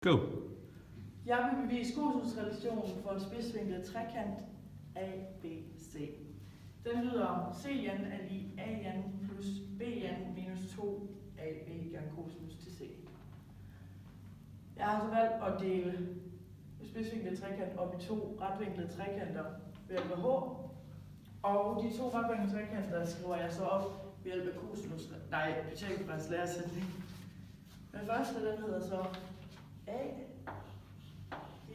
Go! Jeg vil bevise cosinusrelationen for en spidsvinklet trekant ABC. Den lyder Cn er lig An plus Bn minus 2AB gange cosinus til C. Jeg har så valgt at dele spidsvinklet trekant op i to retvinklede trekanter ved hjælp af H. Og de to retvinklede trekanter skriver jeg så op ved hjælp af Pythagoras læresætning. Den første, den hedder så A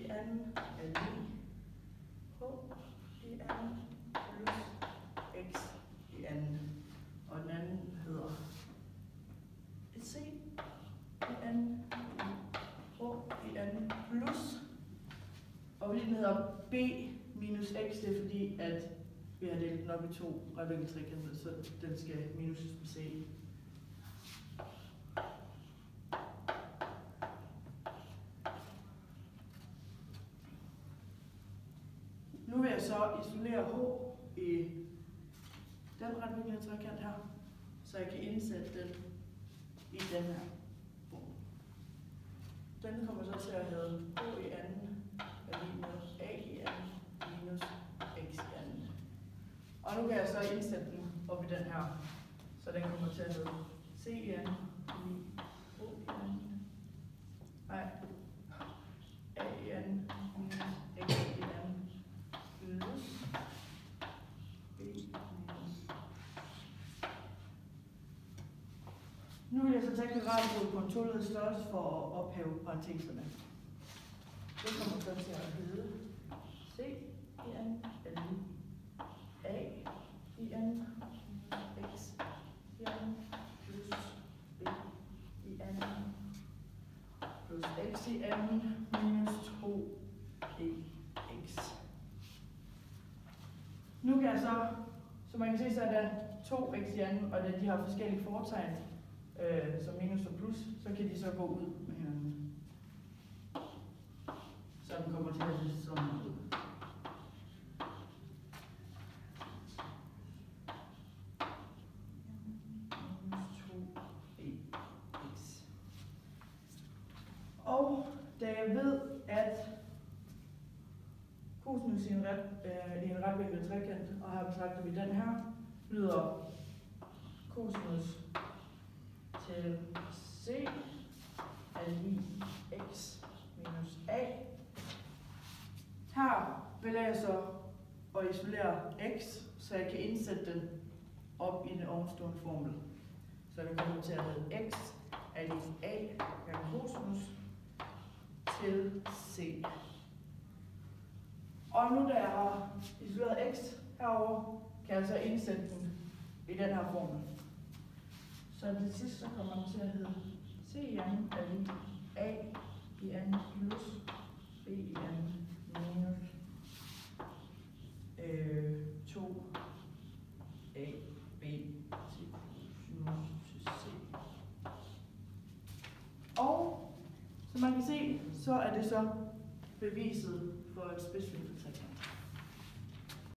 i anden er lig H i anden plus X i anden. Og den anden hedder C i anden H i anden plus. Og fordi den hedder B minus X, det er fordi, at vi har delt den op i to retvinklede trekanter, så den skal minuses med C. Nu vil jeg så isolere H i den retvinklede trekant her, så jeg kan indsætte den i den her form. Den kommer så til at hedde H i anden er lig med A i anden minus X i anden. Og nu kan jeg så indsætte den op i den her, så den kommer til at hedde C i anden lig H i anden. Nej, A i anden minus X i anden. Plus B minus. Nu vil jeg så tage kvadratbrud på en toledet størrelse for at ophæve parenteserne. Det kommer så til at hedde C i anden er lig A i anden X i anden plus B i anden plus X i anden minus 2EX. Nu kan jeg så man kan se, så er der 2x i anden, og da de har forskellige fortegn, som minus og plus, så kan de så gå ud med hinanden. Så den kommer til at se sådan ud. Og da jeg ved, at cosinus i en retvinklet trekant, og her betragter vi den her, lyder cosinus til C er lig X minus A. Her vælger jeg så at isolere X, så jeg kan indsætte den op i den ovenstående formel. Så det kommer til at hedde X er lig A gange cosinus til C. Og nu da jeg har isoleret X herover, kan jeg så indsætte den i den her formel. Så til sidst så kommer den til at hedde C i anden er lig A i anden plus B i anden minus 2AB til C. Og som man kan se, så er det så beviset for et spidsvinklet trekant.